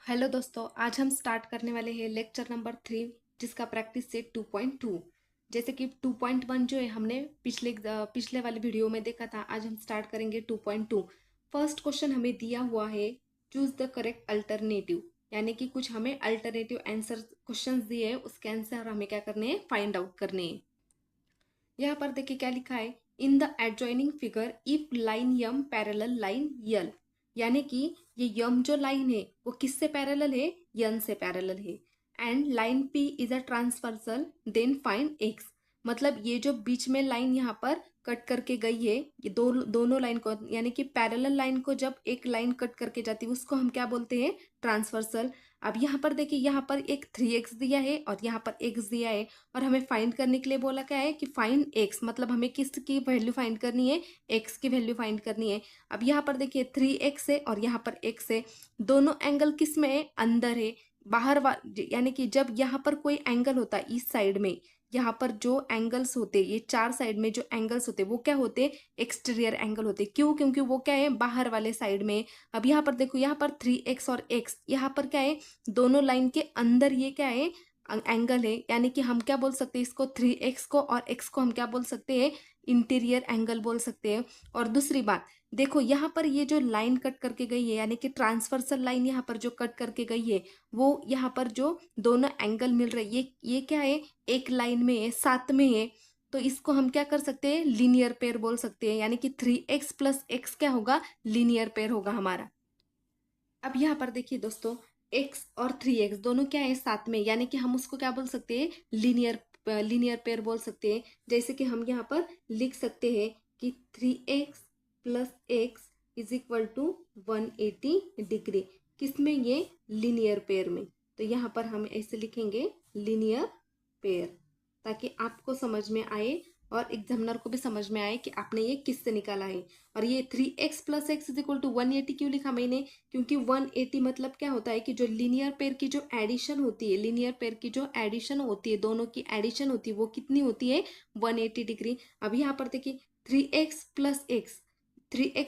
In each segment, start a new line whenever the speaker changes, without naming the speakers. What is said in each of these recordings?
Hello दोस्तों, आज हम स्टार्ट करने वाले हैं लेक्चर नंबर 3 जिसका प्रैक्टिस सेट 2.2। जैसे कि 2.1 जो है हमने पिछले वाले वीडियो में देखा था। आज हम स्टार्ट करेंगे 2.2। फर्स्ट क्वेश्चन हमें दिया हुआ है, चूज द करेक्ट अल्टरनेटिव, यानी कि कुछ हमें अल्टरनेटिव आंसर क्वेश्चंस दिए हैं, उसके आंसर हमें क्या करने हैं, फाइंड आउट करने हैं। यहाँ पर देखिए क्या लिखा है, in the adjoining figure if line M parallel line L, यानी कि ये यम जो लाइन है वो किससे पैरेलल है, यन से पैरेलल है। And line P is a transversal then find x, मतलब ये जो बीच में लाइन यहाँ पर कट करके गई है, ये दोनों लाइन को, यानी कि पैरेलल लाइन को जब एक लाइन कट करके जाती है उसको हम क्या बोलते हैं, ट्रांसवर्सल। अब यहाँ पर देखिए, यहाँ पर एक 3x दिया है और यहाँ पर x दिया है, और हमें फाइंड करने के लिए बोला क्या है कि फाइंड x, मतलब हमें किस की वैल्यू फाइंड करनी है, x की वैल्यू फाइंड करनी है। अब यहाँ पर देखिए 3x है और यहाँ पर x है, दोनों एंगल किस में है, अंदर है। यानी कि जब यहाँ पर कोई एंगल होता है इस साइड में, यहाँ पर जो एंगल्स होते, ये चार साइड में जो एंगल्स होते वो क्या होते, एक्सटीरियर एंगल होते। क्यों? क्योंकि वो क्या है, बाहर वाले साइड में। अब यहाँ पर देखो, यहाँ पर 3x और x, यहाँ पर क्या है, दोनों लाइन के अंदर ये क्या है, एंगल है। यानी कि हम क्या बोल सकते हैं इसको, 3x को और x को हम क्या बोल सकते हैं, इंटीरियर एंगल बोल सकते हैं। और दूसरी बात देखो, यहाँ पर ये जो लाइन कट करके गई है, यानी कि ट्रांसवर्सल लाइन यहाँ पर जो कट करके गई है, वो यहाँ पर जो दोनों एंगल मिल रहे, ये क्या है, एक लाइन में है, साथ में है। तो इसको हम क्या कर सकते हैं, लीनियर पेयर बोल सकते हैं। यानी कि 3x प्लस x क्या होगा, लीनियर पेयर होगा हमारा। अब यहाँ पर देखिए दोस्तों, x और 3x दोनों क्या है, साथ में, यानी कि हम उसको क्या बोल सकते हैं, लीनियर पेयर बोल सकते हैं। जैसे कि हम यहाँ पर लिख सकते हैं कि 3x plus x is equal to 180 degree, किसमें, ये लीनियर पेयर में। तो यहाँ पर हम ऐसे लिखेंगे लीनियर पेयर, ताकि आपको समझ में आए और एग्जामिनर को भी समझ में आए कि आपने ये किससे निकाला है। और ये 3x plus x is equal to 180 क्यों लिखा मैंने, क्योंकि 180 मतलब क्या होता है कि जो लीनियर पेयर की जो एडिशन होती है, लीनियर पेयर की जो एडिशन होती है, दोनों की एडिशन होती है, वो कितनी होती है, 180 डिग्री। अब यहाँ पर देखिए 3x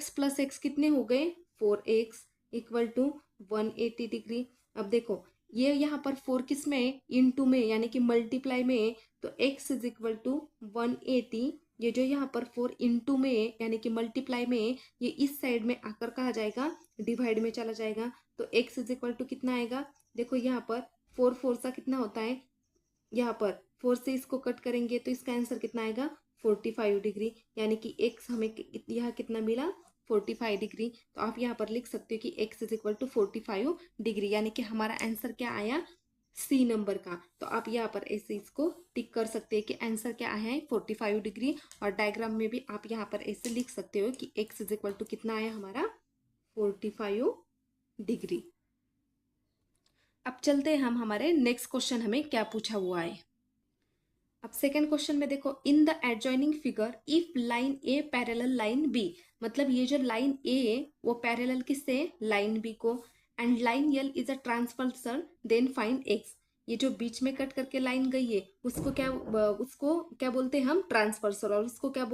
प्लस एक्स कितने हो गए, 4x इक्वल टू 180 डिग्री। अब देखो, ये यहाँ पर 4 किस में है, इनटू में, यानी कि मल्टीप्लाई में है। तो x इज इक्वल टू 180, ये जो यहाँ पर 4 इंटू में है, यानी कि मल्टीप्लाई में है, ये इस साइड में आकर कहा जाएगा, डिवाइड में चला जाएगा। तो x इज इक्वल टू कितना आएगा, देखो यहाँ पर 4 4 सा कितना होता है, यहाँ पर 4 से इसको कट करेंगे तो इसका आंसर कितना आएगा, 45 डिग्री। यानी कि x हमें यहाँ कितना मिला, 45 डिग्री। तो आप यहाँ पर लिख सकते हो कि x is equal to 45 degree, यानी कि हमारा आंसर क्या आया, सी नंबर का। तो आप यहाँ पर ऐसे इसको टिक कर सकते हैं कि आंसर क्या आया है, 45 डिग्री। और डायग्राम में भी आप यहाँ पर ऐसे लिख सकते हो कि x इज इक्वल टू कितना आया हमारा, 45 डिग्री। अब चलते हैं हम हमारे नेक्स्ट क्वेश्चन, हमें क्या पूछा हुआ है। अब सेकेंड क्वेश्चन में देखो, in the adjoining figure if line A parallel line B, मतलब ये जो लाइन ए है वो पैरेलल किससे, लाइन बी को। And line L is a transversal then find x, ये जो बीच में कट करके लाइन गई है उसको क्या बोलते हैं हम, ट्रांसवर्सल, और उसको क्या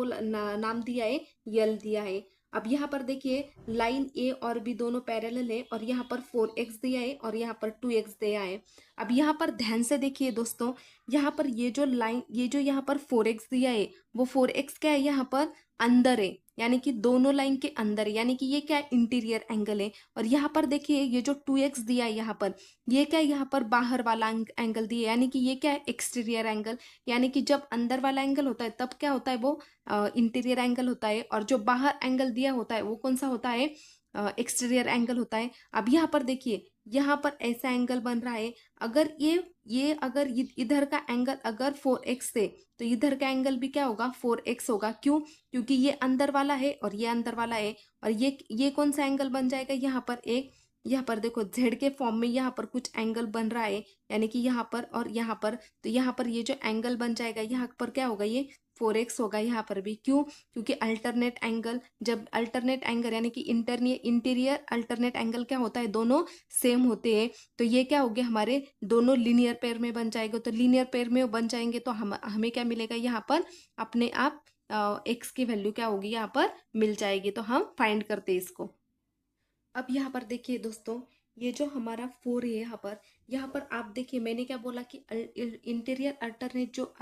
नाम दिया है, यल दिया है। अब यहाँ पर देखिए, लाइन ए और बी दोनों पैरेलल है, और यहाँ पर 4x दिया है और यहाँ पर 2x दिया है। अब यहाँ पर ध्यान से देखिए दोस्तों, यहाँ पर ये जो लाइन, ये जो यहाँ पर 4x दिया है, वो 4x क्या है, यहाँ पर अंदर है, यानी कि दोनों लाइन के अंदर है, यानी कि ये क्या है, इंटीरियर एंगल है। और यहाँ पर देखिए, ये जो 2x दिया है यहाँ पर, ये क्या है, यहाँ पर बाहर वाला एंगल दिया है, यानी कि ये क्या है, एक्सटीरियर एंगल। यानी कि जब अंदर वाला एंगल होता है तब क्या होता है, वो इंटीरियर एंगल होता है, और जो बाहर एंगल दिया होता है वो कौन सा होता है, एक्सटीरियर एंगल होता है। अब यहाँ पर देखिए, यहाँ पर ऐसा एंगल बन रहा है, अगर ये अगर इधर का एंगल अगर 4x से, तो इधर का एंगल भी क्या होगा, 4x होगा। क्यों? क्योंकि ये अंदर वाला है और ये अंदर वाला है, और ये कौन सा एंगल बन जाएगा, यहाँ पर एक, यहाँ पर देखो z के फॉर्म में यहाँ पर कुछ एंगल बन रहा है, यानी कि यहाँ पर और यहाँ पर। तो यहाँ पर ये जो एंगल बन जाएगा, यहाँ पर क्या होगा, ये 4x होगा यहाँ पर भी। क्यों? क्योंकि अल्टरनेट एंगल, जब अल्टरनेट एंगल यानी कि इंटीरियर अल्टरनेट एंगल क्या होता है, दोनों सेम होते हैं। तो ये क्या हो गया, हमारे दोनों लीनियर पेयर में बन जाएगा। तो लीनियर पेयर में बन जाएंगे तो हमें क्या मिलेगा, यहाँ पर अपने आप एक्स की वैल्यू क्या होगी, यहाँ पर मिल जाएगी। तो हम फाइंड करते हैं इसको। अब यहाँ पर देखिए दोस्तों, ये जो हमारा 4 है यहाँ पर आप देखिए मैंने क्या बोला कि इंटीरियर अल्टरनेट जो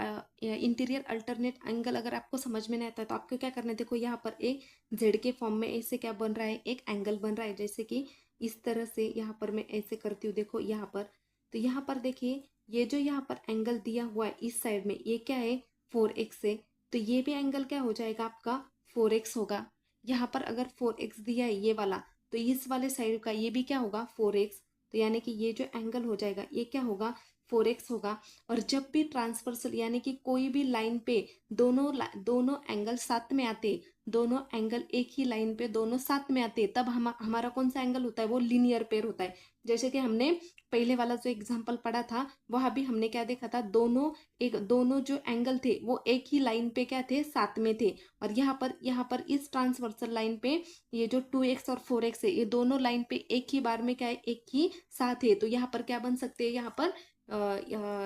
इंटीरियर अल्टरनेट एंगल अगर आपको समझ में नहीं आता है तो आपको क्या करना है, देखो यहाँ पर एक जेड के फॉर्म में ऐसे क्या बन रहा है, एक एंगल बन रहा है। जैसे कि इस तरह से यहाँ पर मैं ऐसे करती हूँ, देखो यहाँ पर। तो यहाँ पर देखिए ये जो यहाँ पर एंगल दिया हुआ है इस साइड में, ये क्या है 4x है। तो ये भी एंगल क्या हो जाएगा आपका 4x होगा। यहाँ पर अगर 4x दिया है ये वाला, तो इस वाले साइड का ये भी क्या होगा 4x। तो यानी कि ये जो एंगल हो जाएगा ये क्या होगा 4x होगा। और जब भी ट्रांसवर्सल यानी कि कोई भी लाइन पे दोनों एंगल साथ में आते, दोनों एंगल एक ही लाइन पे दोनों साथ में आते, तब हमारा कौन सा एंगल होता है, वो लीनियर पेयर होता है। जैसे कि हमने पहले वाला जो एग्जांपल पढ़ा था वहां भी हमने क्या देखा था, दोनों जो एंगल थे वो एक ही लाइन पे क्या थे, साथ में थे। और यहाँ पर इस ट्रांसवर्सल लाइन पे ये जो 2x और 4x है ये दोनों लाइन पे एक ही बार में क्या है, एक ही साथ है। तो यहाँ पर क्या बन सकते हैं, यहाँ पर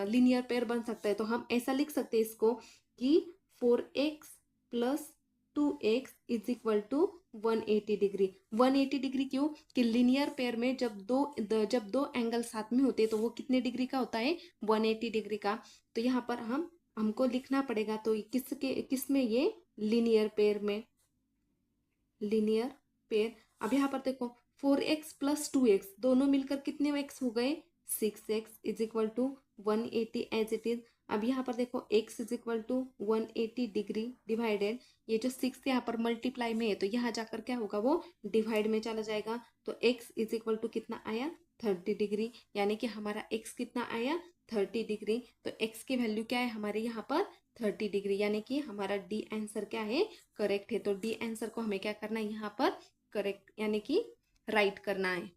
लीनियर पेयर बन सकता है। तो हम ऐसा लिख सकते हैं इसको कि 4x plus 2x is equal to 180 degree. 180 degree क्यों, कि लीनियर पेयर में जब दो एंगल साथ में होते हैं तो वो कितने डिग्री का होता है, 180 डिग्री का। तो यहाँ पर हमको लिखना पड़ेगा, तो किसमें, ये लीनियर पेयर में, लीनियर पेयर। अब यहाँ पर देखो 4x प्लस 2x दोनों मिलकर कितने x हो गए, 6x is equal to 180 as it is. अब यहाँ पर देखो x is equal to 180 degree divided, ये जो 6 यहाँ पर मल्टीप्लाई में है तो यहाँ जाकर क्या होगा, वो डिवाइड में चला जाएगा। तो x इज इक्वल टू कितना आया, 30 डिग्री। यानी कि हमारा x कितना आया, 30 डिग्री। तो x की वैल्यू क्या है हमारे यहाँ पर 30 डिग्री, यानी कि हमारा डी आंसर क्या है, करेक्ट है। तो डी आंसर को हमें क्या करना है यहाँ पर, करेक्ट यानी कि राइट करना है।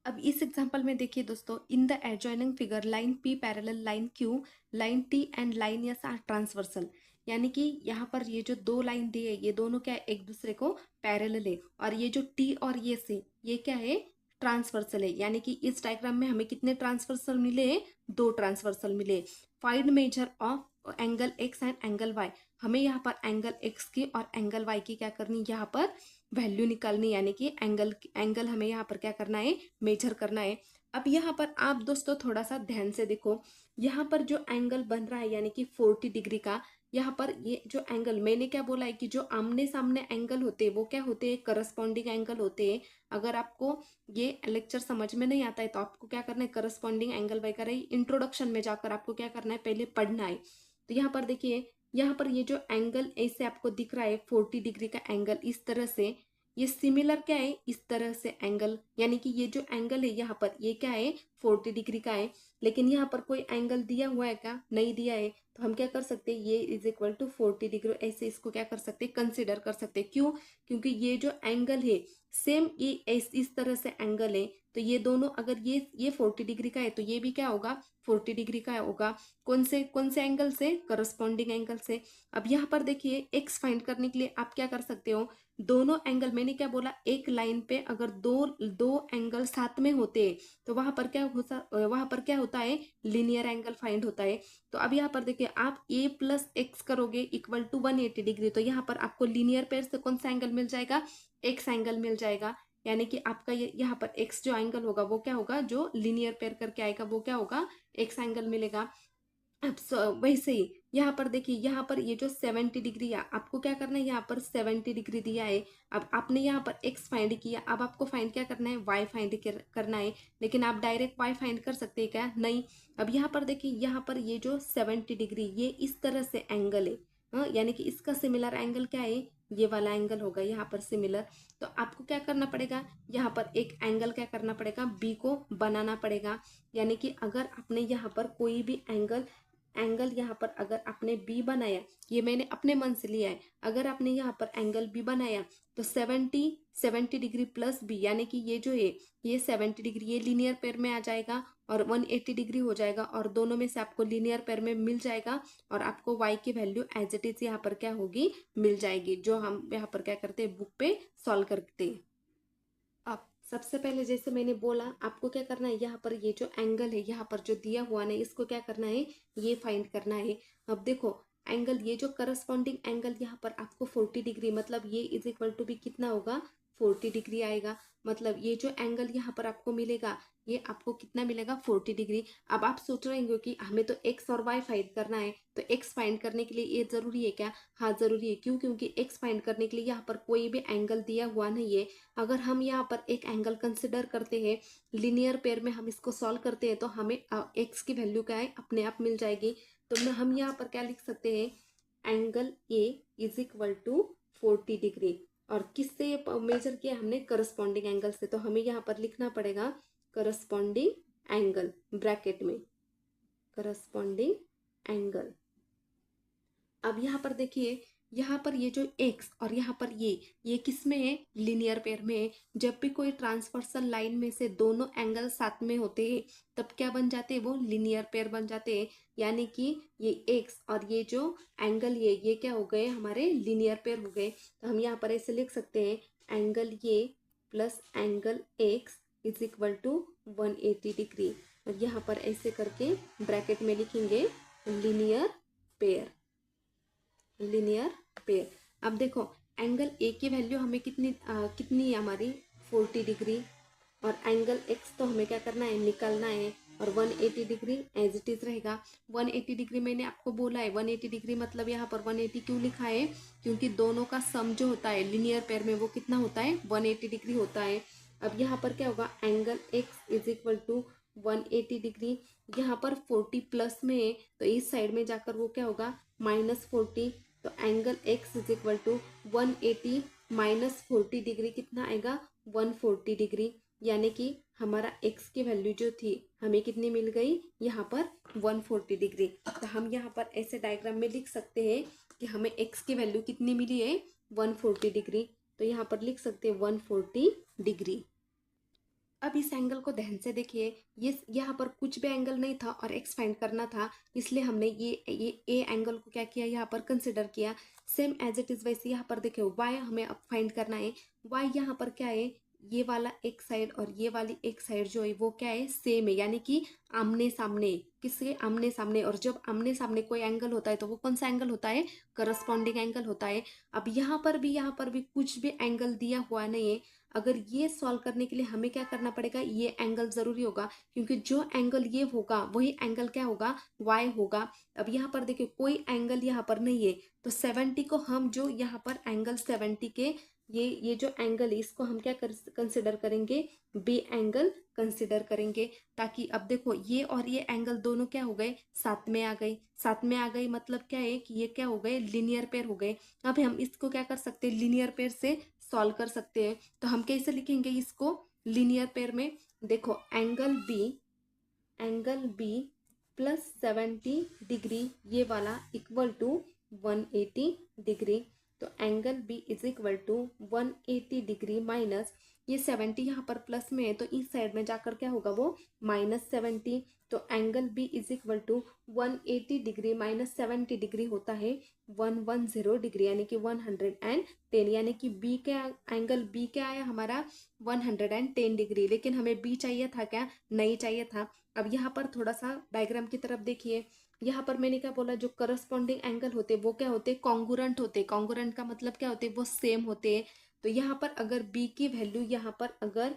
अब इस एग्जांपल में देखिए दोस्तों, in the adjoining figure line P parallel line Q, line T and line S are transversal. यानी कि यहाँ पर ये जो दो लाइन दी है ये दोनों क्या है, एक दूसरे को पैरेलल है। और ये जो T और ये से ये क्या है, ट्रांसवर्सल है। यानी कि इस डायग्राम में हमें कितने ट्रांसवर्सल मिले हैं, दो ट्रांसवर्सल मिले। Find major of angle x and angle y। हमें यहाँ पर एंगल x की और एंगल y की क्या करनी, यहाँ पर वैल्यू निकालनी। यानी कि एंगल हमें यहाँ पर क्या करना है, मेजर करना है। अब यहाँ पर आप दोस्तों थोड़ा सा ध्यान से देखो, यहाँ पर जो एंगल बन रहा है यानी कि 40 डिग्री का, यहाँ पर ये जो एंगल मैंने क्या बोला है कि जो आमने सामने एंगल होते हैं वो क्या होते हैं, करस्पॉन्डिंग एंगल होते हैं। अगर आपको ये लेक्चर समझ में नहीं आता है तो आपको क्या करना है, करस्पॉन्डिंग एंगल वगैरह इंट्रोडक्शन में जाकर आपको क्या करना है, पहले पढ़ना है। तो यहाँ पर देखिए, यहाँ पर ये जो एंगल ऐसे आपको दिख रहा है 40 डिग्री का एंगल इस तरह से, ये सिमिलर क्या है, इस तरह से एंगल। यानी कि ये जो एंगल है यहाँ पर ये क्या है, 40 डिग्री का है। लेकिन यहाँ पर कोई एंगल दिया हुआ है क्या, नहीं दिया है। तो हम क्या कर सकते हैं, ये इज इक्वल टू 40 डिग्री ऐसे इसको क्या कर सकते हैं, कंसिडर कर सकते हैं। क्यों, क्योंकि ये जो एंगल है सेम ये इस तरह से एंगल है। तो ये दोनों अगर ये 40 डिग्री का है तो ये भी क्या होगा, 40 डिग्री का होगा। कौन से एंगल से, करस्पॉन्डिंग एंगल से। अब यहाँ पर देखिए एक्स फाइंड करने के लिए आप क्या कर सकते हो, दोनों एंगल, मैंने क्या बोला, एक लाइन पे अगर दो दो एंगल साथ में होते हैं तो वहां पर क्या होता है, लीनियर एंगल फाइंड होता है। तो अब यहाँ पर देखिए आप a प्लस एक्स करोगे इक्वल टू 180 डिग्री, तो यहाँ पर आपको लीनियर पेयर से कौन सा एंगल मिल जाएगा, एक्स एंगल मिल जाएगा। यानी कि आपका ये यहाँ पर एक्स जो एंगल होगा वो क्या होगा, जो लीनियर पेयर करके आएगा वो क्या होगा, एक्स एंगल मिलेगा। अब वैसे ही यहाँ पर देखिए, यहाँ पर ये जो 70 डिग्री है आपको क्या करना है, यहाँ पर 70 डिग्री दिया है। अब आपने यहाँ पर x फाइंड किया, अब आपको फाइंड क्या करना है, y फाइंड करना है। लेकिन आप डायरेक्ट y फाइंड कर सकते हैं क्या, नहीं। अब यहाँ पर देखिए, यहाँ पर ये जो 70 डिग्री ये इस तरह से एंगल है, हाँ, यानी कि इसका सिमिलर एंगल क्या है, ये वाला एंगल होगा यहाँ पर सिमिलर। तो आपको क्या करना पड़ेगा, यहाँ पर एक एंगल क्या करना पड़ेगा, बी को बनाना पड़ेगा। यानी कि अगर आपने यहाँ पर कोई भी एंगल यहाँ पर अगर आपने बी बनाया, ये मैंने अपने मन से लिया है, अगर आपने यहाँ पर एंगल बी बनाया तो 70 डिग्री प्लस बी, यानी कि ये जो है ये 70 डिग्री ये लीनियर पेयर में आ जाएगा और 180 डिग्री हो जाएगा, और दोनों में से आपको लीनियर पेयर में मिल जाएगा। और आपको y की वैल्यू एज इट इज यहाँ पर क्या होगी, मिल जाएगी, जो हम यहाँ पर क्या करते हैं, बुक पे सॉल्व करते हैं। अब सबसे पहले जैसे मैंने बोला आपको क्या करना है, यहाँ पर ये जो एंगल है यहाँ पर जो दिया हुआ ना, इसको क्या करना है, ये फाइंड करना है। अब देखो एंगल, ये जो करस्पॉन्डिंग एंगल यहाँ पर आपको 40 डिग्री, मतलब ये इज इक्वल टू भी कितना होगा, 40 डिग्री आएगा। मतलब ये जो एंगल यहाँ पर आपको मिलेगा ये आपको कितना मिलेगा 40 डिग्री। अब आप सोच रहे होंगे कि हमें तो एक्स और वाई फाइंड करना है, तो एक्स फाइंड करने के लिए ये जरूरी है क्या? हाँ जरूरी है। क्यों? क्योंकि एक्स फाइंड करने के लिए यहाँ पर कोई भी एंगल दिया हुआ नहीं है। अगर हम यहाँ पर एक एंगल कंसिडर करते हैं, लिनियर पेयर में हम इसको सॉल्व करते हैं, तो हमें एक्स की वैल्यू क्या है अपने आप मिल जाएगी। तो हम यहाँ पर क्या लिख सकते हैं, angle A is equal to 40 degree. और किससे मेजर किया हमने? करस्पॉन्डिंग एंगल से। तो हमें यहाँ पर लिखना पड़ेगा करस्पॉन्डिंग एंगल ब्रैकेट में, करस्पॉन्डिंग एंगल। अब यहाँ पर देखिए, यहाँ पर ये जो x और यहाँ पर ये किस में है? लीनियर पेयर में है। जब भी कोई ट्रांसवर्सल लाइन में से दोनों एंगल साथ में होते हैं तब क्या बन जाते हैं? वो लीनियर पेयर बन जाते हैं। यानी कि ये x और ये जो एंगल ये क्या हो गए? हमारे लीनियर पेयर हो गए। तो हम यहाँ पर ऐसे लिख सकते हैं, एंगल ये plus angle x is equal to 180 degree. और यहाँ पर ऐसे करके ब्रैकेट में लिखेंगे लीनियर पेयर, लीनियर पेयर। अब देखो एंगल ए की वैल्यू हमें कितनी है हमारी? 40 डिग्री। और एंगल एक्स तो हमें क्या करना है? निकालना है। और 180 डिग्री एज इट इज रहेगा। 180 डिग्री मैंने आपको बोला है, 180 डिग्री मतलब यहाँ पर 180 क्यों लिखा है? क्योंकि दोनों का सम जो होता है लीनियर पेयर में वो कितना होता है? 180 डिग्री होता है। अब यहाँ पर क्या होगा? Angle x is equal to 180 degree. यहाँ पर 40 प्लस में है तो इस साइड में जाकर वो क्या होगा? -40। तो angle x is equal to 180 minus 40 degree कितना आएगा? 140 डिग्री। यानी कि हमारा x की वैल्यू जो थी हमें कितनी मिल गई? यहाँ पर 140 डिग्री। तो हम यहाँ पर ऐसे डायग्राम में लिख सकते हैं कि हमें x की वैल्यू कितनी मिली है? 140 डिग्री। तो यहाँ पर लिख सकते हैं 140 डिग्री। अब इस एंगल को ध्यान से देखिए, ये यहाँ पर कुछ भी एंगल नहीं था और एक्स फाइंड करना था, इसलिए हमने ये ए एंगल को क्या किया? यहाँ पर कंसिडर किया। सेम एज इट इज वैसे यहाँ पर देखिए वाई हमें अब फाइंड करना है। वाई यहाँ पर क्या है? ये वाला एक साइड और ये वाली एक साइड जो है वो क्या है? सेम है, यानी कि आमने सामने। किसके आमने सामने? और जब आमने सामने कोई एंगल होता है तो वो कौन सा एंगल होता है? करस्पॉन्डिंग एंगल होता है। अब यहाँ पर भी कुछ भी एंगल दिया हुआ नहीं है। अगर ये सॉल्व करने के लिए हमें क्या करना पड़ेगा? ये एंगल जरूरी होगा, क्योंकि जो एंगल ये होगा वही एंगल क्या होगा? y होगा। अब यहाँ पर देखिए कोई एंगल यहाँ पर नहीं है, तो 70 को हम जो यहाँ पर एंगल 70 के ये जो एंगल है इसको हम क्या कंसिडर करेंगे? बी एंगल कंसिडर करेंगे। ताकि अब देखो ये और ये एंगल दोनों क्या हो गए? साथ में आ गए। साथ में आ गई मतलब क्या है कि ये क्या हो गए? लीनियर पेयर हो गए। अब हम इसको क्या कर सकते हैं? लीनियर पेयर से सॉल्व कर सकते हैं। तो हम कैसे लिखेंगे इसको लीनियर पेयर में? देखो एंगल बी प्लस 70 डिग्री ये वाला इक्वल टू 180 डिग्री। तो angle B is equal to 180 degree minus ये 70 यहाँ पर प्लस में है तो इस साइड में जाकर क्या होगा? वो -70। तो angle B is equal to 180 degree minus 70 degree होता है 110 डिग्री, यानी कि 110। यानी कि बी क्या एंगल बी क्या आया हमारा? 110 डिग्री। लेकिन हमें बी चाहिए था क्या? नहीं चाहिए था। अब यहाँ पर थोड़ा सा डायग्राम की तरफ देखिए। यहाँ पर मैंने क्या बोला? जो करस्पॉन्डिंग एंगल होते वो क्या होते? कॉन्गुरेंट होते। कॉन्गुरेंट का मतलब क्या होते? वो सेम होते हैं। तो यहाँ पर अगर बी की वैल्यू यहाँ पर अगर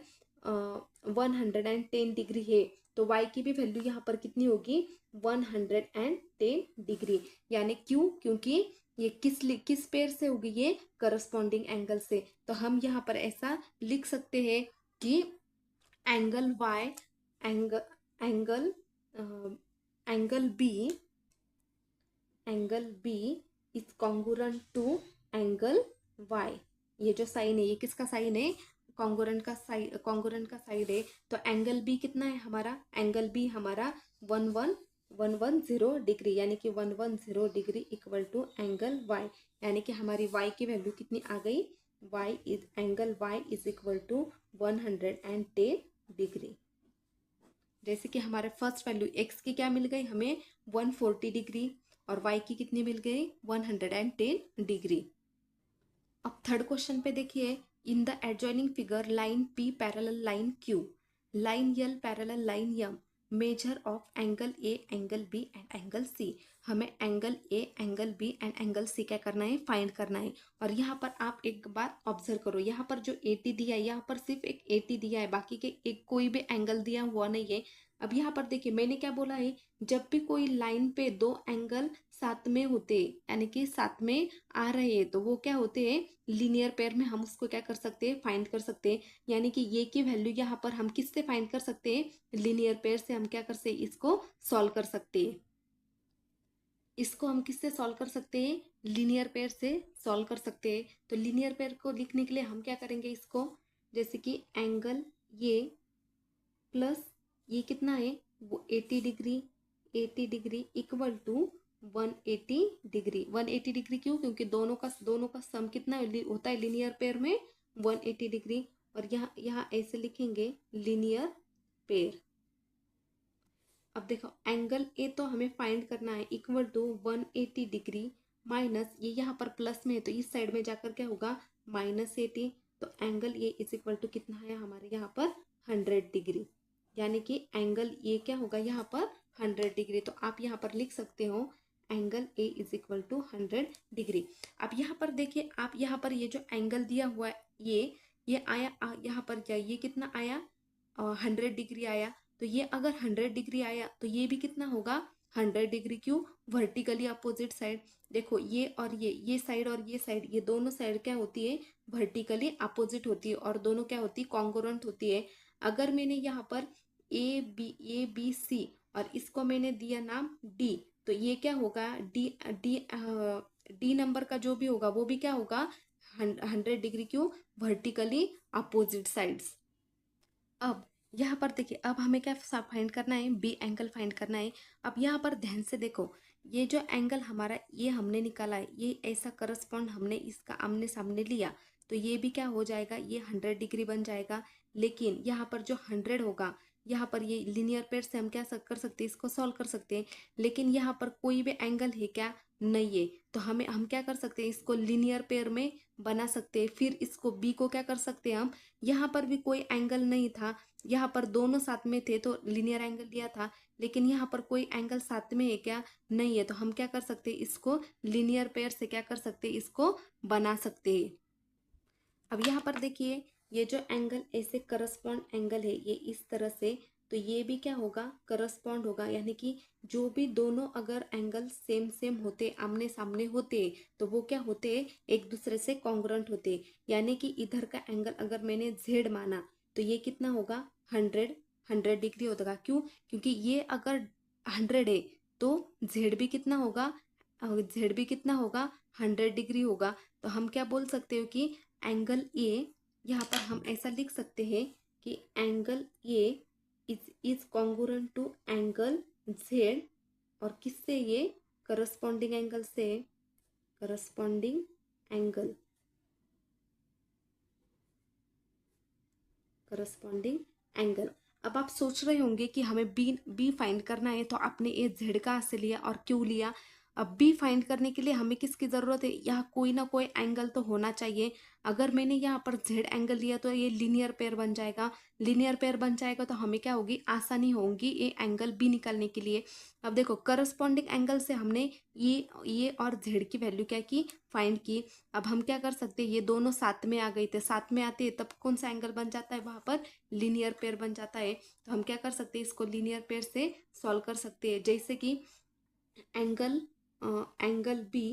110 डिग्री है तो y की भी वैल्यू यहाँ पर कितनी होगी? 110 डिग्री। यानी क्यों? क्योंकि ये किस पेयर से होगी? ये करस्पॉन्डिंग एंगल से। तो हम यहाँ पर ऐसा लिख सकते हैं कि angle y angle angle angle B is congruent to angle y। ये जो साइन है ये किसका साइन है? कॉन्गुरेंट का साइड है। तो एंगल बी कितना है हमारा? एंगल बी हमारा 110 डिग्री, यानी कि 110 degree equal to angle y। यानी कि हमारी y की वैल्यू कितनी आ गई? Angle y is equal to 110 degree. जैसे कि हमारे फर्स्ट वैल्यू x की क्या मिल गई हमें? 140 डिग्री। और y की कितनी मिल गई? 110 डिग्री। अब थर्ड क्वेश्चन पे देखिए, in the adjoining figure line P parallel line Q, line L parallel line M, measure of angle A, angle B and angle C. हमें angle A, angle B and angle C क्या करना है, find करना है। और यहाँ पर आप एक बात ऑब्जर्व करो, यहाँ पर जो 80 दिया है, यहाँ पर सिर्फ एक 80 दिया है, बाकी के एक कोई भी एंगल दिया हुआ नहीं है। अब यहाँ पर देखिए मैंने क्या बोला है, जब भी कोई लाइन पे दो एंगल साथ में होते यानी कि साथ में आ रहे हैं तो वो क्या होते हैं, लीनियर पेयर में हम उसको क्या कर सकते हैं, फाइंड कर सकते हैं। यानी कि ये की वैल्यू यहाँ पर हम किससे फाइंड कर सकते हैं, लीनियर पेयर से हम क्या कर सकते हैं, इसको सॉल्व कर सकते हैं। इसको हम किससे सॉल्व कर सकते हैं, लीनियर पेयर से सॉल्व कर सकते हैं। तो लीनियर पेयर को लिखने के लिए हम क्या करेंगे, इसको जैसे कि एंगल ये प्लस ये कितना है, वो 80 degree, 80 degree equal to 180 degree. 180 degree क्यों, क्योंकि दोनों का सम कितना होता है लीनियर पेयर में, 180 डिग्री। और यहाँ यहाँ ऐसे लिखेंगे लीनियर पेयर। अब देखो एंगल ए तो हमें फाइंड करना है, इक्वल टू 180 डिग्री माइनस ये यहाँ पर प्लस में है तो इस साइड में जाकर क्या होगा, -80। तो angle A is equal to कितना है हमारे यहाँ पर 100 डिग्री। यानी कि एंगल ए क्या होगा यहाँ पर 100 डिग्री। तो आप यहाँ पर लिख सकते हो angle A is equal to 100 degree. अब यहाँ पर देखिए, आप यहाँ पर ये जो एंगल दिया हुआ है ये आया यहाँ पर क्या, ये कितना आया, 100 डिग्री आया। तो ये अगर 100 डिग्री आया तो ये भी कितना होगा, 100 डिग्री। क्यों, वर्टिकली अपोजिट साइड। देखो ये और ये साइड और ये साइड, ये दोनों साइड क्या होती है, वर्टिकली अपोजिट होती है और दोनों क्या होती है, कॉन्ग्रुएंट होती है। अगर मैंने यहाँ पर ए बी सी और इसको मैंने दिया नाम डी, तो ये क्या होगा, डी डी डी नंबर का जो भी होगा वो भी क्या होगा, 100 डिग्री। क्यों, वर्टिकली अपोजिट साइड्स। अब यहाँ पर देखिए, अब हमें क्या फाइंड करना है, बी एंगल फाइंड करना है। अब यहाँ पर ध्यान से देखो, ये जो एंगल हमारा ये हमने निकाला है, ये ऐसा करस्पॉन्ड हमने इसका आमने सामने लिया तो ये भी क्या हो जाएगा, ये 100 डिग्री बन जाएगा। लेकिन यहाँ पर जो 100 होगा, यहाँ पर ये लीनियर पेयर से हम क्या कर सकते हैं, इसको सॉल्व कर सकते हैं। लेकिन यहाँ पर कोई भी एंगल है क्या, नहीं है। तो हम क्या कर सकते हैं, इसको लीनियर पेयर में बना सकते हैं। फिर इसको बी को क्या कर सकते हैं हम, यहाँ पर भी कोई एंगल नहीं था, यहाँ पर दोनों साथ में थे तो लीनियर एंगल दिया था। लेकिन यहाँ पर कोई एंगल साथ में है क्या, नहीं है। तो हम क्या कर सकते हैं, इसको लीनियर पेयर से क्या कर सकते हैं, इसको बना सकते हैं। अब यहाँ पर देखिए, ये जो एंगल ऐसे करस्पॉन्ड एंगल है, ये इस तरह से, तो ये भी क्या होगा, करस्पॉन्ड होगा। यानी कि जो भी दोनों अगर एंगल सेम सेम होते, आमने सामने होते, तो वो क्या होते, एक दूसरे से कॉन्ग्रुएंट होते। यानी कि इधर का एंगल अगर मैंने जेड माना तो ये कितना होगा, 100 डिग्री होगा। क्यों, क्योंकि ये अगर 100 है तो जेड भी कितना होगा, जेड भी कितना होगा, 100 डिग्री होगा। तो हम क्या बोल सकते हो कि एंगल ए, यहाँ पर हम ऐसा लिख सकते हैं कि angle A is congruent to angle Z. और किससे, ये करस्पॉन्डिंग एंगल से, करस्पॉन्डिंग एंगल, करस्पॉन्डिंग एंगल। अब आप सोच रहे होंगे कि हमें बी फाइंड करना है, तो आपने ए जेड कहाँ से लिया और क्यों लिया। अब बी फाइंड करने के लिए हमें किसकी ज़रूरत है, यहाँ कोई ना कोई एंगल तो होना चाहिए। अगर मैंने यहाँ पर जेड एंगल लिया तो ये लीनियर पेयर बन जाएगा। लीनियर पेयर बन जाएगा तो हमें क्या होगी, आसानी होगी ये एंगल बी निकालने के लिए। अब देखो करस्पॉन्डिंग एंगल से हमने ये और जेड की वैल्यू क्या की, फाइंड की। अब हम क्या कर सकते हैं, ये दोनों साथ में आ गए थे, साथ में आते हैं तब कौन सा एंगल बन जाता है, वहाँ पर लीनियर पेयर बन जाता है। तो हम क्या कर सकते हैं, इसको लीनियर पेयर से सॉल्व कर सकते हैं। जैसे कि एंगल बी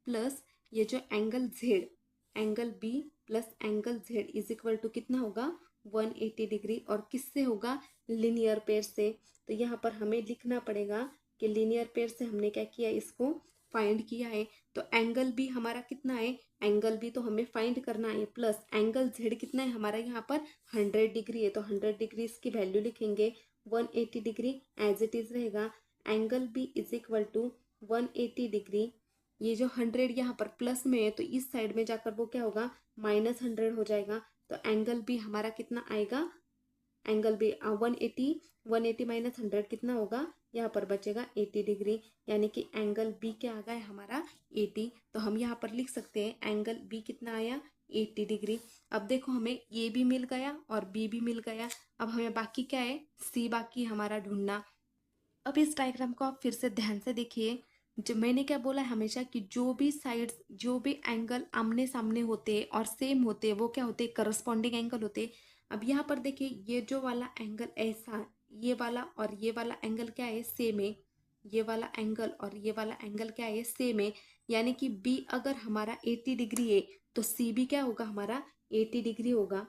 प्लस ये जो angle Z, angle B plus angle Z is equal to कितना होगा, 180 डिग्री। और किससे होगा, लीनियर पेयर से। तो यहाँ पर हमें लिखना पड़ेगा कि लीनियर पेयर से हमने क्या किया, इसको फाइंड किया है। तो एंगल बी हमारा कितना है, एंगल बी तो हमें फाइंड करना है, प्लस एंगल जेड कितना है हमारा यहाँ पर 100 डिग्री है। तो 100 डिग्री इसकी वैल्यू लिखेंगे, 180 डिग्री एज इट इज रहेगा। Angle B is equal to 180 degree, ये जो 100 यहाँ पर प्लस में है तो इस साइड में जाकर वो क्या होगा, -100 हो जाएगा। तो एंगल बी हमारा कितना आएगा, एंगल बी 180 माइनस 100 कितना होगा, यहाँ पर बचेगा 80 डिग्री। यानी कि एंगल बी क्या आ गया हमारा, 80। तो हम यहाँ पर लिख सकते हैं एंगल बी कितना आया, 80 डिग्री। अब देखो हमें ये भी मिल गया और बी भी मिल गया। अब हमें बाकी क्या है, सी बाकी हमारा ढूंढना। अब इस डायग्राम को आप फिर से ध्यान से देखिए। जो मैंने क्या बोला है हमेशा कि जो भी साइड्स, जो भी एंगल आमने सामने होते हैं और सेम होते हैं वो क्या होते हैं, करस्पॉन्डिंग एंगल होते हैं। अब यहाँ पर देखिए ये जो वाला एंगल ऐसा, ये वाला और ये वाला एंगल क्या है, सेम है। ये वाला एंगल और ये वाला एंगल क्या है, सेम है। यानी कि बी अगर हमारा 80 डिग्री है तो सी भी क्या होगा, हमारा 80 डिग्री होगा।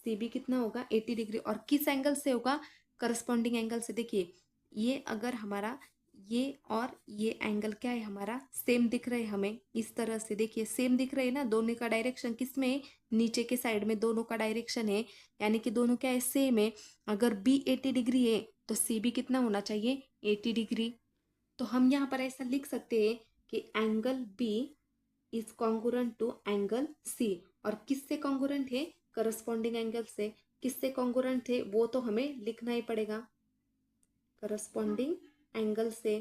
सी भी कितना होगा, 80 डिग्री। और किस एंगल से होगा, करस्पॉन्डिंग एंगल से। देखिए ये अगर हमारा ये और ये एंगल क्या है, हमारा सेम दिख रहे हैं हमें इस तरह से। देखिए सेम दिख रहे हैं ना, दोनों का डायरेक्शन किस में है, नीचे के साइड में दोनों का डायरेक्शन है। यानी कि दोनों क्या है, सेम है। अगर बी 80 डिग्री है तो सी भी कितना होना चाहिए, 80 डिग्री। तो हम यहाँ पर ऐसा लिख सकते हैं कि angle B is congruent to angle C. और किससे कॉन्ग्रुएंट है, करस्पॉन्डिंग एंगल से। किससे कॉन्ग्रुएंट है वो तो हमें लिखना ही पड़ेगा, करस्पॉन्डिंग एंगल से।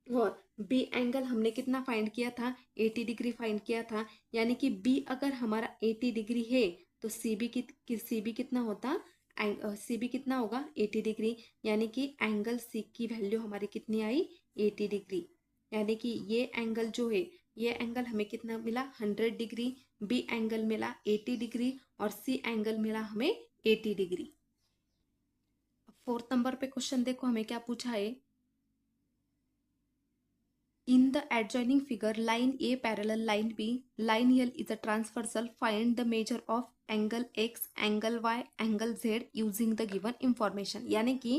और बी एंगल हमने कितना फाइंड किया था, 80 डिग्री फाइंड किया था। यानी कि बी अगर हमारा 80 डिग्री है तो सी बी सी बी कितना होता, सी बी कितना होगा, 80 डिग्री। यानी कि एंगल सी की वैल्यू हमारी कितनी आई, 80 डिग्री। यानी कि ये एंगल जो है, ये एंगल हमें कितना मिला, 100 डिग्री। बी एंगल मिला 80 डिग्री और सी एंगल मिला हमें 80 डिग्री। 4 नंबर पे क्वेश्चन देखो हमें क्या पूछा है। In the adjoining figure, line A parallel line B, line L is a transversal. Find the measure of angle X, angle Y, angle Z using the given information. यानी कि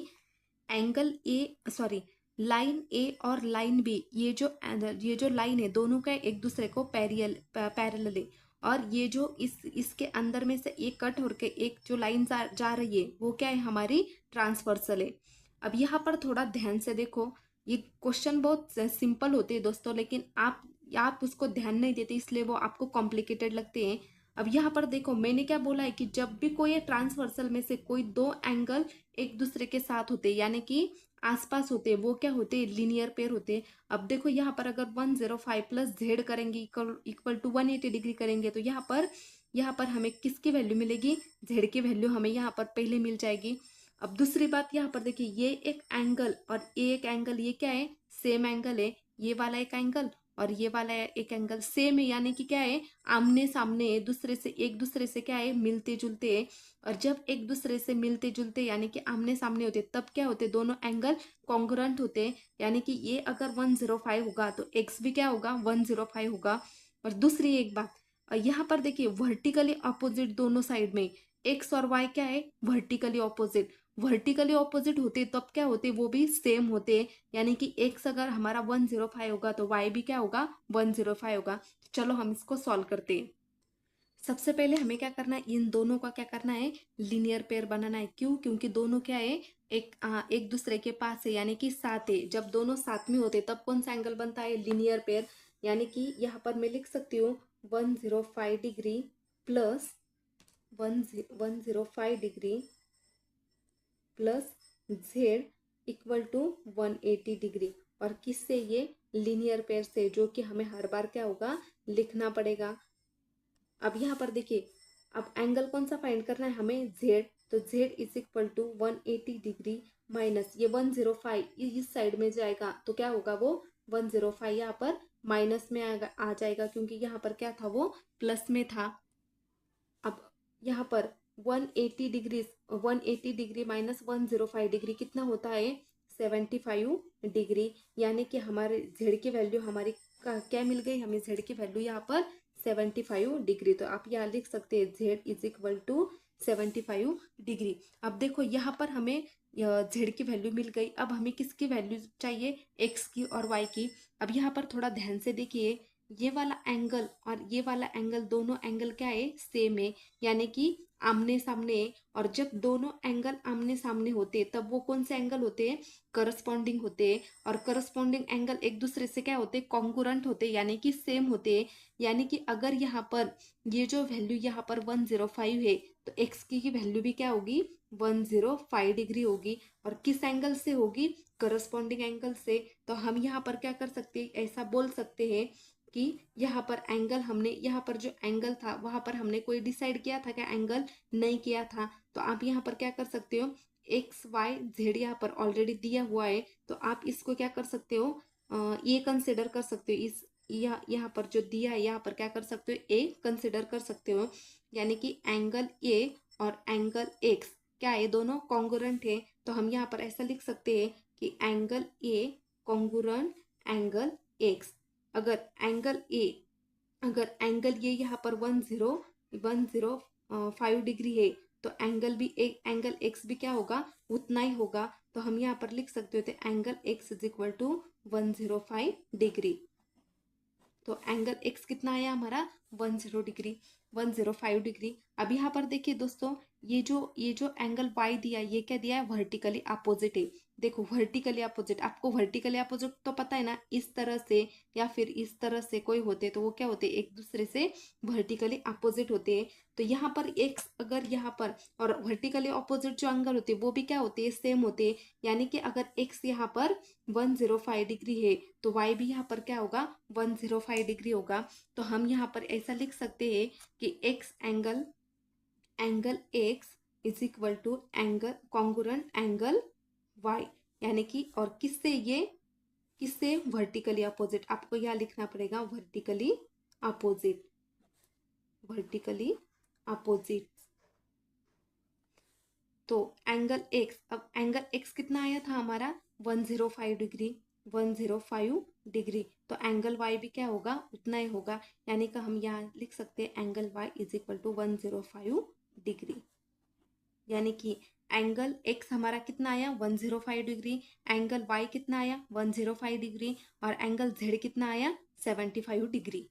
angle ए, sorry, line ए और line B, ये जो line है दोनों का एक दूसरे को पैरेलल है। और ये जो इसके अंदर में से एक कट होकर एक जो लाइन जा रही है वो क्या है, हमारी ट्रांसवर्सल है। अब यहाँ पर थोड़ा ध्यान से देखो, ये क्वेश्चन बहुत सिंपल होते हैं दोस्तों, लेकिन आप उसको ध्यान नहीं देते इसलिए वो आपको कॉम्प्लिकेटेड लगते हैं। अब यहाँ पर देखो मैंने क्या बोला है कि जब भी कोई ट्रांसवर्सल में से कोई दो एंगल एक दूसरे के साथ होते यानी कि आसपास होते, वो क्या होते, लीनियर पेयर होते। अब देखो यहाँ पर अगर 105 प्लस जेड करेंगे इक्वल टू 180 डिग्री करेंगे तो यहाँ पर हमें किसकी वैल्यू मिलेगी, जेड की वैल्यू हमें यहाँ पर पहले मिल जाएगी। अब दूसरी बात यहाँ पर देखिए, ये एक एंगल और ये एक एंगल, ये क्या है, सेम एंगल है। ये वाला एक एंगल और ये वाला एक एंगल सेम है। यानी कि क्या है, आमने सामने एक दूसरे से क्या है, मिलते जुलते हैं। और जब एक दूसरे से मिलते जुलते यानी कि आमने सामने होते तब क्या होते, दोनों एंगल कॉन्ग्रुएंट होते हैं। यानी कि ये अगर 105 होगा तो एक्स भी क्या होगा, 105 होगा। और दूसरी एक बात, यहाँ पर देखिए वर्टिकली अपोजिट दोनों साइड में, एक्स और वाई क्या है, वर्टिकली ऑपोजिट होते तब क्या होते, वो भी सेम होते। यानी कि एक्स अगर हमारा 105 होगा तो वाई भी क्या होगा, 105 होगा। चलो हम इसको सॉल्व करते हैं। सबसे पहले हमें क्या करना है, इन दोनों का क्या करना है, लीनियर पेयर बनाना है। क्यों, क्योंकि दोनों क्या है, एक दूसरे के पास है यानी कि साथ है। जब दोनों साथ में होते तब कौन सा एंगल बनता है, लीनियर पेयर। यानी कि यहाँ पर मैं लिख सकती हूँ 105 degree plus 105 degree plus Z equal to 180 degree. और किससे, ये लीनियर पेयर से, जो कि हमें हर बार क्या होगा, लिखना पड़ेगा। अब यहाँ पर देखिए, अब एंगल कौन सा फाइंड करना है हमें, जेड। तो Z is equal to 180 degree minus ये 105 इस साइड में जाएगा तो क्या होगा, वो 105 यहाँ पर माइनस में आ जाएगा, क्योंकि यहाँ पर क्या था, वो प्लस में था। अब यहाँ पर 180 डिग्री माइनस 105 डिग्री कितना होता है, 75 डिग्री। यानी कि हमारे जेड की वैल्यू हमारी क्या मिल गई, हमें जेड की वैल्यू यहाँ पर 75 डिग्री। तो आप यहाँ लिख सकते हैं Z is equal to 75 degree. अब देखो यहाँ पर हमें जेड की वैल्यू मिल गई। अब हमें किसकी वैल्यू चाहिए, एक्स की और वाई की। अब यहाँ पर थोड़ा ध्यान से देखिए, ये वाला एंगल और ये वाला एंगल, दोनों एंगल क्या है, सेम है। यानी कि आमने सामने। और जब दोनों एंगल आमने सामने होते तब वो कौन से एंगल होते हैं, करस्पॉन्डिंग होते हैं। और करस्पॉन्डिंग एंगल एक दूसरे से क्या होते, कॉन्ग्रुएंट होते, यानी कि सेम होते। यानी कि अगर यहाँ पर ये जो वैल्यू यहाँ पर 105 है तो एक्स की वैल्यू भी क्या होगी, 105 डिग्री होगी। और किस एंगल से होगी, करस्पॉन्डिंग एंगल से। तो हम यहाँ पर क्या कर सकते हैं, ऐसा बोल सकते हैं कि यहाँ पर एंगल हमने यहाँ पर जो एंगल था वहां पर हमने कोई डिसाइड किया था क्या? एंगल नहीं किया था। तो आप यहाँ पर क्या कर सकते हो, एक्स वाई जेड यहाँ पर ऑलरेडी दिया हुआ है, तो आप इसको क्या कर सकते हो, ये कंसिडर कर सकते हो। इस यहाँ पर जो दिया है यहाँ पर क्या कर सकते हो, ए कंसिडर कर सकते हो। यानी कि एंगल ए और एंगल एक्स क्या है, दोनों कॉन्ग्रुएंट है। तो हम यहाँ पर ऐसा लिख सकते हैं कि एंगल ए कॉन्ग्रुएंट एंगल एक्स। अगर एंगल ये यहाँ पर 105 डिग्री है, तो एंगल भी एक एंगल एक्स भी क्या होगा, उतना ही होगा। तो हम यहाँ पर लिख सकते होते angle x is equal to 105 degree. तो एंगल एक्स कितना आया हमारा, 105 डिग्री। अब यहाँ पर देखिए दोस्तों, ये जो एंगल वाई दिया है, ये क्या दिया है, वर्टिकली अपोजिट है। देखो वर्टिकली अपोजिट, आपको वर्टिकली अपोजिट तो पता है ना, इस तरह से या फिर इस तरह से कोई होते तो वो क्या होते, एक दूसरे से वर्टिकली अपोजिट होते हैं। तो यहाँ पर एक्स अगर यहाँ पर और वर्टिकली अपोजिट जो एंगल होते हैं वो भी क्या होते हैं, सेम होते हैं। यानी कि अगर एक्स यहाँ पर 105 डिग्री है तो वाई भी यहाँ पर क्या होगा, 105 डिग्री होगा। तो हम यहाँ पर ऐसा लिख सकते हैं कि angle x is equal to angle congruent angle Y. यानी कि और किससे वर्टिकली अपोजिट, आपको यहाँ लिखना पड़ेगा वर्टिकली अपोजिट। तो एंगल एक्स, अब एंगल एक्स कितना आया था हमारा, 105 डिग्री। तो एंगल वाई भी क्या होगा, उतना ही होगा। यानी कि हम यहाँ लिख सकते हैं angle Y is equal to 105 degree. यानी कि एंगल एक्स हमारा कितना आया, 105 डिग्री, एंगल वाई कितना आया, 105 डिग्री, और एंगल जेड कितना आया, 75 डिग्री।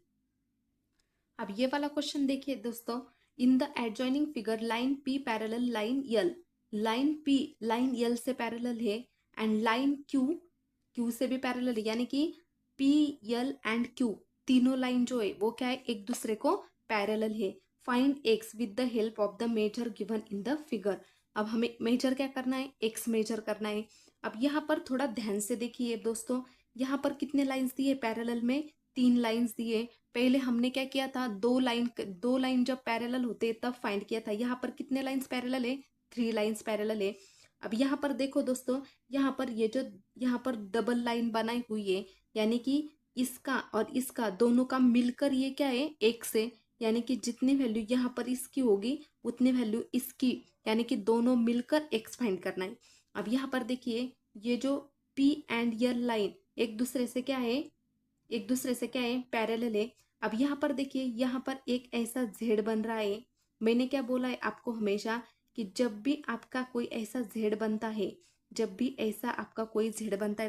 अब ये वाला क्वेश्चन देखिए दोस्तों, in the adjoining figure line P parallel line L, line P line L से पैरेलल है, एंड लाइन क्यू से भी पैरेलल है। यानी कि पी यल एंड क्यू तीनों लाइन जो है वो क्या है, एक दूसरे को पैरेलल है। Find x with the help of the measure given in the figure. अब हमें मेजर क्या करना है, एक्स मेजर करना है। अब यहाँ पर थोड़ा ध्यान से देखिए दोस्तों, यहाँ पर कितने लाइन्स दिए पैरेलल में, 3 लाइन्स दिए। पहले हमने क्या किया था, दो लाइन जब पैरेलल होते तब फाइंड किया था। यहाँ पर कितने लाइन्स पैरेलल है, 3 लाइन्स पैरेलल है। अब यहाँ पर देखो दोस्तों, यहाँ पर यहाँ पर डबल लाइन बनाई हुई है, यानी कि इसका और इसका दोनों का मिलकर ये क्या है, एक्स है। यानी कि जितनी वैल्यू यहाँ पर इसकी होगी उतनी वैल्यू इसकी, यानी कि दोनों मिलकर एक्स फाइंड करना है। अब यहाँ पर देखिए, ये जो पी एंड यल लाइन एक दूसरे से क्या है, पैरेलल है। अब यहाँ पर देखिए, यहाँ पर एक ऐसा जेड बन रहा है। मैंने क्या बोला है आपको हमेशा, कि जब भी आपका कोई ऐसा जेड बनता है,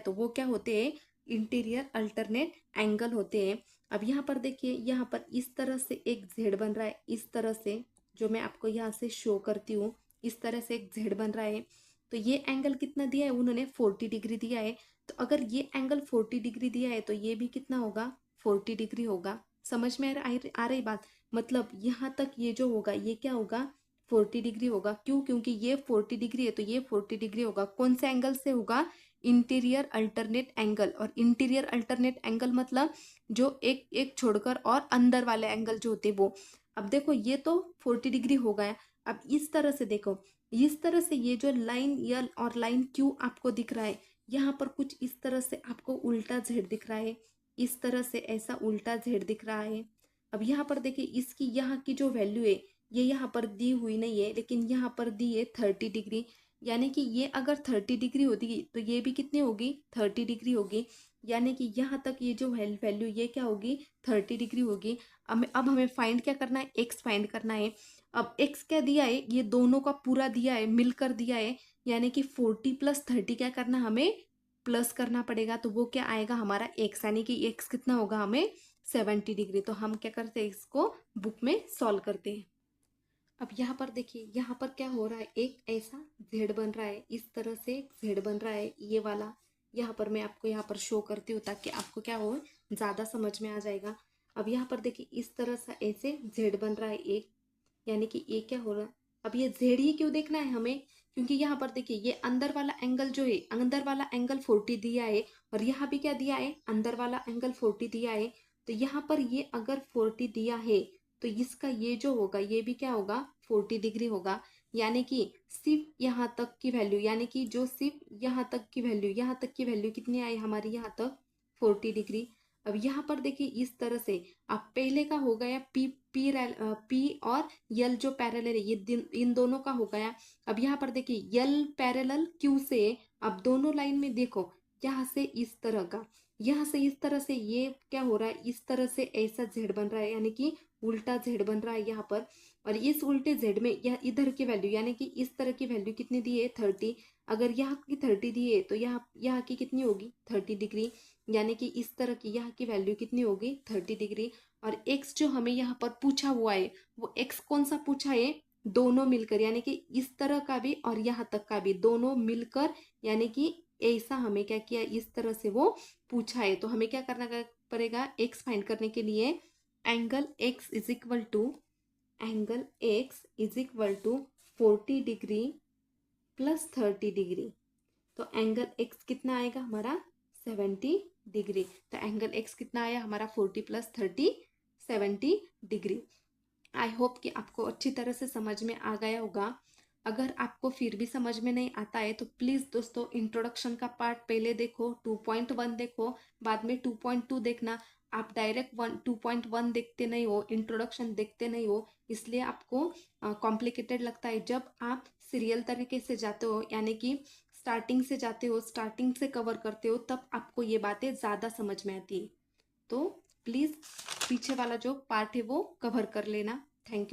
तो वो क्या होते हैं, इंटीरियर अल्टरनेट एंगल होते हैं। अब यहाँ पर देखिए, यहाँ पर इस तरह से एक जेड बन रहा है, इस तरह से, जो मैं आपको यहाँ से शो करती हूँ, इस तरह से एक जेड बन रहा है। तो ये एंगल कितना दिया है उन्होंने, 40 डिग्री दिया है। तो अगर ये एंगल 40 डिग्री दिया है तो ये भी कितना होगा, 40 डिग्री होगा। समझ में आ रही बात, मतलब यहाँ तक ये जो होगा ये क्या होगा, 40 डिग्री होगा। क्यों, क्योंकि ये 40 डिग्री है तो ये 40 डिग्री होगा। कौन से एंगल से होगा, इंटीरियर अल्टरनेट एंगल। और इंटीरियर अल्टरनेट एंगल मतलब जो एक एक छोड़कर और अंदर वाले एंगल जो होते वो। अब देखो ये तो 40 डिग्री हो गया। अब इस तरह से देखो, इस तरह से ये जो लाइन यल और लाइन क्यू आपको दिख रहा है, यहाँ पर कुछ इस तरह से आपको उल्टा जेड दिख रहा है, इस तरह से ऐसा उल्टा जेड दिख रहा है। अब यहाँ पर देखिए, इसकी यहाँ की जो वैल्यू है ये यहाँ पर दी हुई नहीं है, लेकिन यहाँ पर दी है 30 डिग्री। यानी कि ये अगर 30 डिग्री होती तो ये भी कितनी होगी, 30 डिग्री होगी। यानी कि यहाँ तक ये जो वैल्यू ये क्या होगी, 30 डिग्री होगी। अब हमें फाइंड क्या करना है, एक्स फाइंड करना है। अब एक्स क्या दिया है, ये दोनों का पूरा दिया है, मिलकर दिया है। यानी कि 40 + 30 क्या करना, हमें प्लस करना पड़ेगा। तो वो क्या आएगा हमारा एक्स, यानी कि एक्स कितना होगा हमें, 70 डिग्री। तो हम क्या करते हैं, इसको बुक में सॉल्व करते हैं। अब यहाँ पर देखिए, यहाँ पर क्या हो रहा है, एक ऐसा जेड बन रहा है, इस तरह से जेड बन रहा है ये वाला। यहाँ पर मैं आपको यहाँ पर शो करती हूँ ताकि आपको क्या हो, ज़्यादा समझ में आ जाएगा। अब यहाँ पर देखिए, इस तरह से ऐसे जेड बन रहा है एक, यानी कि ये क्या हो रहा है। अब ये जेड ही क्यों देखना है हमें, क्योंकि यहाँ पर देखिए, ये अंदर वाला एंगल जो है, अंदर वाला एंगल 40 दिया है, और यहाँ भी क्या दिया है, अंदर वाला एंगल 40 दिया है। तो यहाँ पर ये अगर 40 दिया है तो इसका ये जो होगा ये भी क्या होगा 40 डिग्री होगा। यानी कि सिर्फ यहाँ तक की वैल्यू, यानी कि जो सिर्फ यहाँ तक की वैल्यू कितनी आई हमारी यहाँ तक 40 डिग्री। अब यहाँ पर देखिए इस तरह से अब पहले का हो गया पी और यल जो पैरेलल है ये इन दोनों का हो गया। अब यहाँ पर देखिए यल पैरेलल क्यू से, अब दोनों लाइन में देखो यहाँ से इस तरह का, यहाँ से इस तरह से ये क्या हो रहा है, इस तरह से ऐसा जेड बन रहा है, यानी कि उल्टा जेड बन रहा है यहाँ पर। और इस उल्टे जेड में यह इधर की वैल्यू यानी कि इस तरह की वैल्यू कितनी दी है 30। अगर यहाँ की 30 दी है तो यहाँ की कितनी होगी 30 डिग्री, यानी कि इस तरह की यहाँ की वैल्यू कितनी होगी 30 डिग्री। और एक्स जो हमें यहाँ पर पूछा हुआ है वो एक्स कौन सा पूछा है, दोनों मिलकर, यानी कि इस तरह का भी और यहाँ तक का भी दोनों मिलकर, यानी कि ऐसा हमें क्या किया इस तरह से वो पूछा है। तो हमें क्या करना पड़ेगा, एक्स फाइंड करने के लिए angle x is equal to 40 degree plus 30 degree. तो एंगल एक्स कितना आएगा हमारा 70 डिग्री। तो एंगल एक्स कितना आया हमारा 40 प्लस 30 70 डिग्री। आई होप कि आपको अच्छी तरह से समझ में आ गया होगा। अगर आपको फिर भी समझ में नहीं आता है तो प्लीज़ दोस्तों इंट्रोडक्शन का पार्ट पहले देखो, 2.1 देखो, बाद में 2.2 देखना। आप डायरेक्ट 2.1 देखते नहीं हो, इंट्रोडक्शन देखते नहीं हो, इसलिए आपको कॉम्प्लिकेटेड लगता है। जब आप सीरियल तरीके से जाते हो, यानी कि स्टार्टिंग से जाते हो, स्टार्टिंग से कवर करते हो, तब आपको ये बातें ज़्यादा समझ में आती है। तो प्लीज़ पीछे वाला जो पार्ट है वो कवर कर लेना। Thank you.